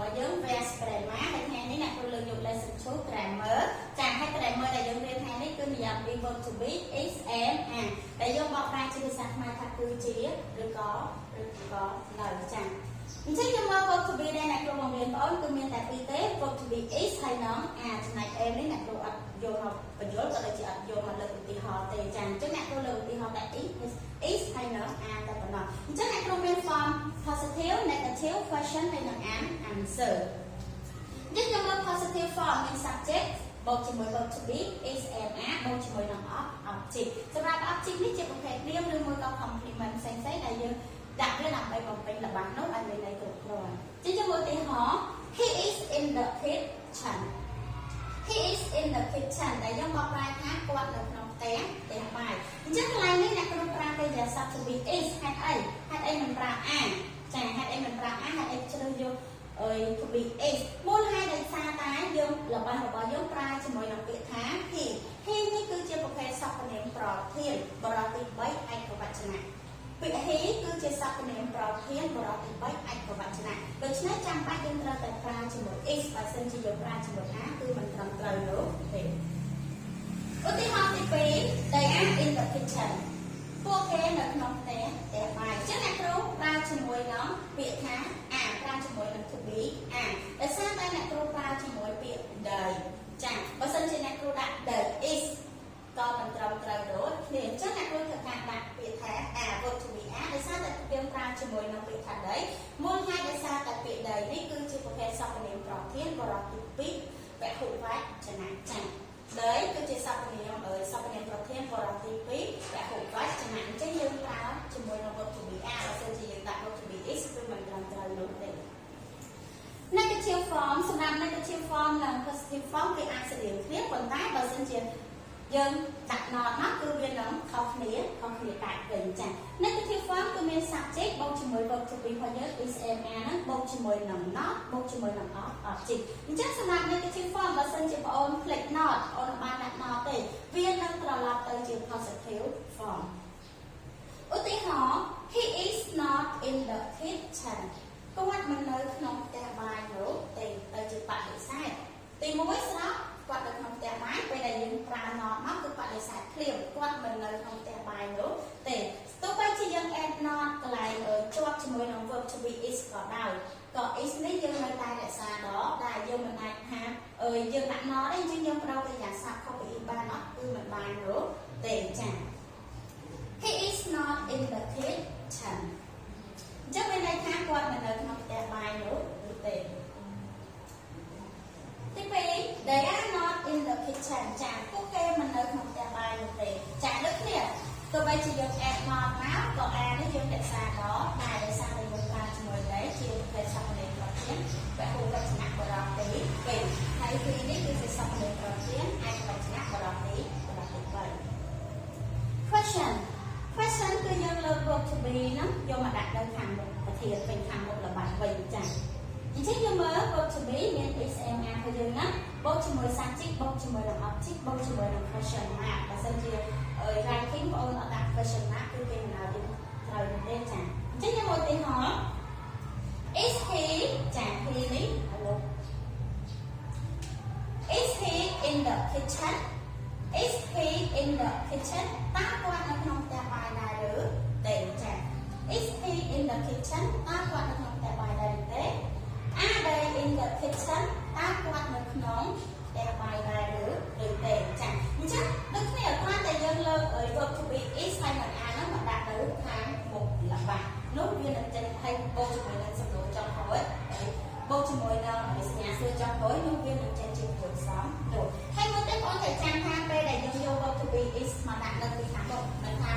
របស់យើង Where's grandma ហើយថ្ងៃនេះអ្នកគ្រូលើកយក lesson 2 grammar ចាហើយ grammar ដែលយើងរៀនថ្ងៃនេះគឺនិយមពី verb to be is am are ដែលយើងបកប្រែជាភាសាខ្មែរថាគឺជាឬក៏នៅចាអញ្ចឹងយើងមើល verb to be ដែលអ្នកគ្រូបង្រៀនបងប្អូនគឺមានតែពីរទេ verb to be is ហើយនឹង are ចំណែក am នេះអ្នកគ្រូអត់យកមកបញ្យល់ក៏ដូចជាអត់យកមកលើកឧទាហរណ៍ទេចាអញ្ចឹងអ្នកគ្រូលើកឧទាហរណ៍តែ is ហើយនឹង are តែប៉ុណ្ណោះអញ្ចឹងអ្នកគ្រូមាន form positive negative question ហើយនឹង answer អញ្ចឹងយើងមើល positive form មាន subject បូកជាមួយ verb to be is am are បូកជាមួយនឹង object សម្រាប់ object នេះជាប្រភេទនាមឬមួយក៏ complement ផ្សេងៗដែលយើងដាក់វាដើម្បីបំពេញល្បះនោះឲ្យមានន័យគ្រប់គ្រាន់អញ្ចឹងយើងមើលឧទាហរណ៍ he is in the kitchen he is in the kitchen ដែលយើងបកប្រែថាគាត់នៅក្នុងផ្ទះបាយអញ្ចឹងកន្លែងនេះអ្នកគ្រូប្រើកិរិយាសព្ទ to be is ហេតុអីមិនប្រើ are ចាហេតុអីមិនប្រើ are ហេតុអីជ្រើសយក to be is មូលហេតុដោយសារតែយើងរបស់យើងប្រើជាមួយនឹងពាក្យថា he នេះគឺជាប្រភេទសព្វនាមប្រធានបរិបទទី3ឯកវចនៈពាក្យ he គឺជាសព្វនាមប្រធានបរិបទទី3ឯកវចនៈដូច្នេះចាំបាច់យើងត្រូវតែប្រើជាមួយ is បើសិនជាយើងប្រើជាមួយ are គឺមិនត្រឹមត្រូវនោះទេឧទាហរណ៍ទី2 they are in the kitchen ពួកគេនៅក្នុងផ្ទះបាយអញ្ចឹងអ្នកគ្រូប្រើជាមួយនឹងពាក្យថា are ប្រើជាមួយនឹង to be are ដោយសារតែអ្នកគ្រូប្រើជាមួយពាក្យ they ចាបើសិនជាអ្នកគ្រូដាក់ they is ក៏មិនត្រឹមត្រូវដូចគ្នាអញ្ចឹងអ្នកគ្រូធ្វើការដាក់ពាក្យថា are verb to be are ដោយសារតែយើងប្រើជាមួយនឹងពាក្យថា they មូលហេតុដោយសារតែពាក្យ they នេះគឺជាប្រភេទសព្វនាមប្រធានបរិបទទី2ពហុវចនៈចា they គឺជាសព្វនាមប្រធានបរិបទទី2ពហុវចនៈអញ្ចឹងយើងប្រើជាមួយនឹង verb to be are បើសិនជាយើងដាក់ verb to be is គឺមិនត្រឹមត្រូវនោះទេ negative form សម្រាប់ negative form និង positive form គេអាចស្រដៀងគ្នាប៉ុន្តែបើសិនជាយើងដាក់ not មកគឺវានឹងខុសគ្នាតែវិញចា៎ negative form គឺមាន subject បូកជាមួយ verb to be របស់យើង is am are ហ្នឹងបូកជាមួយនឹង not បូកជាមួយនឹង object អញ្ចឹងសម្រាប់ negative form បើសិនជាបងអូន click not អូនបានដាក់ not ទេវានឹងត្រឡប់ទៅជា positive form ឧទាហរណ៍ he is not in the kitchen គាត់មិននៅក្នុងផ្ទះបាយនោះទេទៅជាបដិសេធទី1ស្រាប់គាត់នៅក្នុងផ្ទះបាយពេលដែលយើងប្រើ not មកគឺបដិសេធភ្លាមគាត់មិននៅក្នុងផ្ទះបាយនោះទេទោះបីជាយើង add not កន្លែងជាប់ជាមួយនឹង verb to be is ក៏ដោយក៏ is នេះយើងនៅតែរក្សាដល់ដែលយើងមិនអាចថាយើងដាក់ not ទេអញ្ចឹងយើងប្រើកិរិយាសព្ទ copy បានអត់គឺមិនបាននោះទេចា៎ he is not in the kitchen អញ្ចឹងមានន័យថាគាត់មិននៅក្នុងផ្ទះបាយនោះទេទី2 they are not in the kitchen ចាពួកគេមិននៅក្នុងផ្ទះបាយនោះទេចាដូចគ្នាទោះបីជាយើង add not មកក៏ are នេះយើងរក្សាដល់តែដោយសារតែយើងប្រើជាមួយតែជាប្រភេទសព្វនាមប្រធានពហុវចនៈបរិបទទី2ហើយពីនេះគឺជាសព្វនាមប្រធានឯកវចនៈបរិបទទី3 question គឺយើងលើក verb to be ហ្នឹងយកមកដាក់នៅខាងមុខប្រធានពេញខាងមុខល្បះវិញចាអញ្ចឹងយើងមើល verb to be មាន is am are củaយើងណាបូកជាមួយ subject បូកជាមួយនឹង object បូកជាមួយនឹង question mark បើសិនជា writing បងប្អូនអត់ដាក់ question mark គឺគេមិនឲ្យយើងត្រូវទេចាអញ្ចឹងយើងមើលឧទាហរណ៍ is he ចា he នេះឥឡូវ is he in the kitchen is he in the kitchen តើគាត់នៅក្នុងផ្ទះបាយដែរឬទេចា is he in the kitchen តើគាត់នៅក្នុងផ្ទះបាយដែរឬទេ are they in the kitchen តើគាត់នៅក្នុងផ្ទះបាយដែរឬទេចាអញ្ចឹងដូចគ្នាគ្រាន់តែយើងលើក verb to be is ហើយនឹង are ហ្នឹងមកដាក់ទៅខាងមុខល្បះនោះវានឹងចេញឲ្យបូកជាមួយនឹងសំណួរចុងក្រោយបូកជាមួយនឹងសញ្ញាសួរចុងក្រោយនោះវានឹងចេញជាគ្រឿងផ្សំនោះហើយមកតែបងតែចាំថាពេលដែលយើងយក verb to be is មកដាក់នៅពីខាងមុខមិនថា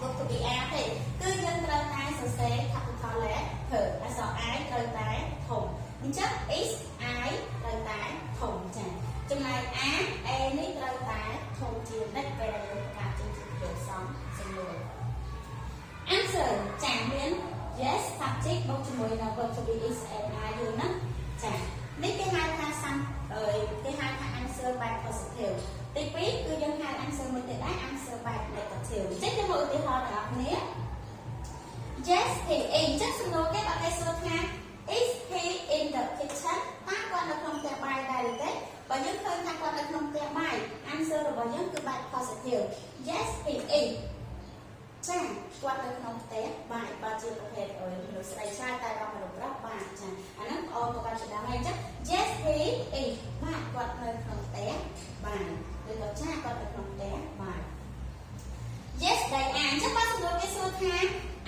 verb to be are ទេគឺយើងត្រូវតែសរសេរ capital letter អក្សរ I ត្រូវតែធំអញ្ចឹង is I ត្រូវតែធំចា៎ចំណែក are A នេះត្រូវតែធំជានិច្ចពេលដែលយើងប្រកាសចេញជាគ្រឿងផ្សំសំណួរ answer ចា៎មាន yes subject បូកជាមួយនឹង verb to be is am are យើងណាចា៎នេះគេហៅថាគេហៅថា answer បែប positive ទី2គឺយើងហៅ answer មួយទៀតដែរ answer បែប negative អញ្ចឹងយើងមើលឧទាហរណ៍ទាំងអស់គ្នា yes he is អញ្ចឹងសំណួរគេបើគេសួរថា is he in the kitchen យើងឃើញថាគាត់នៅក្នុងផ្ទះបាយ answer របស់យើងគឺបែប positive yes he is ចាគាត់នៅក្នុងផ្ទះបាយបើជាប្រភេទមនុស្សស្រីឆ្លើយតែដល់មនុស្សប្រុសបាទចាអាហ្នឹងអូនក៏បានច្បាស់ហើយអញ្ចឹង yes he is បាទគាត់នៅក្នុងផ្ទះបាយឬក៏ចាគាត់នៅក្នុងផ្ទះបាយ yes they are អញ្ចឹងបើសំណួរគេសួរថា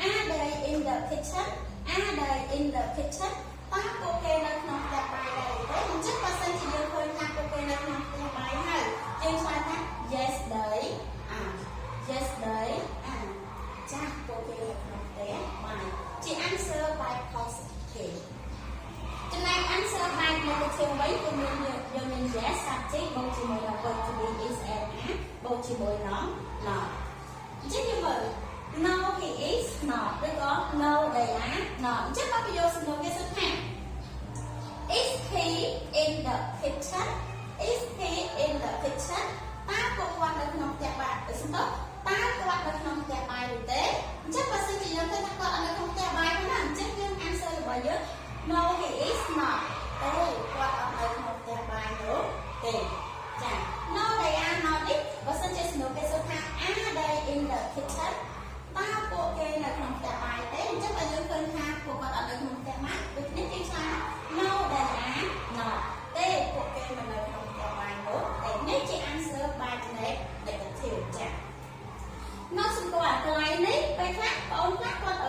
are they in the kitchen are they in the kitchen តើពួកគេនៅក្នុងផ្ទះបាយដែរឬទេអញ្ចឹងបើសិនជាយើងឃើញថាពួកគេនៅក្នុងផ្ទះបាយហើយយើងឆ្លើយថា yes they are yes they are ចាពួកគេនៅក្នុងផ្ទះបាយជា answer by positive ចំណែក answer by negative វិញគឺមានយើងមាន yes subject បូកជាមួយនឹង verb to be is and are បូកជាមួយ not អញ្ចឹងយើងមើល no he is not ឬក៏ no they are not អញ្ចឹងបើប្រយោគសំណួរគេសួរថា is he in the kitchen is he in the kitchen តើពួកគាត់នៅក្នុងផ្ទះបាយទៅសំដៅតើគាត់នៅក្នុងផ្ទះបាយឬទេអញ្ចឹងបើសិនជាយើងឃើញថាគាត់នៅក្នុងផ្ទះបាយហ្នឹងអញ្ចឹងយើង answer របស់យើង no he is not ទេគាត់អត់នៅក្នុងផ្ទះបាយនោះទេចា no they are not នេះបើសិនជាសំណួរគេសួរថា are they in the kitchen តើពួកគេនៅក្នុងផ្ទះបាយទេអញ្ចឹងបើយើងឃើញថាពួកគាត់អត់នៅក្នុងផ្ទះបាយដូចនេះគេឆ្លើយ no they are not ទេពួកគេមិននៅក្នុងផ្ទះបាយនោះតែនេះជា answer by negative ចានៅសំដៅកន្លែងនេះពេលខ្លះបងប្អូនខ្លះគាត់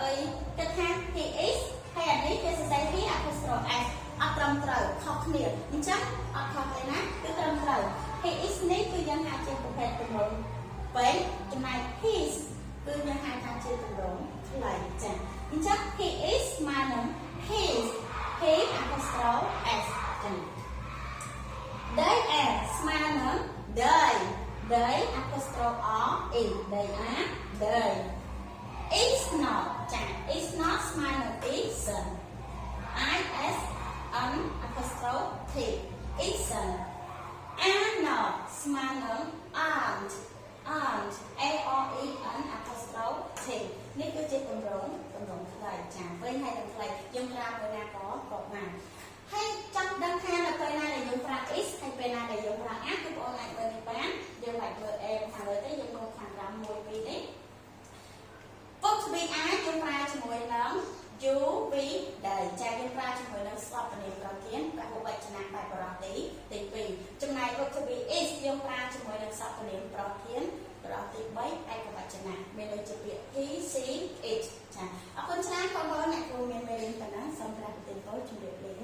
គិតថា he is ហើយអានេះគេសរសេរ he apostrophe s អត់ត្រឹមត្រូវខុសគ្នាអញ្ចឹងអត់ខុសទេណាគឺត្រឹមត្រូវ he is នេះគឺយើងហៅជាប្រភេទទម្រង់ពេកចំណែក his គឺយើងហៅថាជាទម្រង់ខ្លីចាអញ្ចឹង he is ស្មើនឹង his he apostrophe s ចា they are ស្មើនឹង they apostrophe r e they are they is not ចា is not ស្មើនឹង isn't is n apostrophe t isn't are not ស្មើនឹង aren't a r e n apostrophe t នេះគឺជាទម្រង់ខ្លីចាវិញហើយនឹងខ្លីយើងប្រើមួយណាក៏បានហើយចង់ដឹងថានៅពេលណាដែលយើងប្រើ is ហើយពេលណាដែលយើងប្រើ are គឺបងប្អូនអាចមើលនេះបានយើងអាចមើល a ខាងលើទេយើងមើលខាងក្រោម1 2នេះពុក to be are យើងប្រើជាមួយនឹង you we they ចាយើងប្រើជាមួយនឹងសព្វនាមប្រធានពហុវចនៈបែបបរិបទទី2ចំណែក to be is យើងប្រើជាមួយនឹងសព្វនាមប្រធានបរិបទទី3ឯកវចនៈមានដូចជាពាក្យ he she it ចាអរគុណច្រើនបងប្អូនអ្នកគ្រូមានមេរៀនប៉ុណ្ណឹងសូមប្រាក់ប្រទានពរជម្រាបលា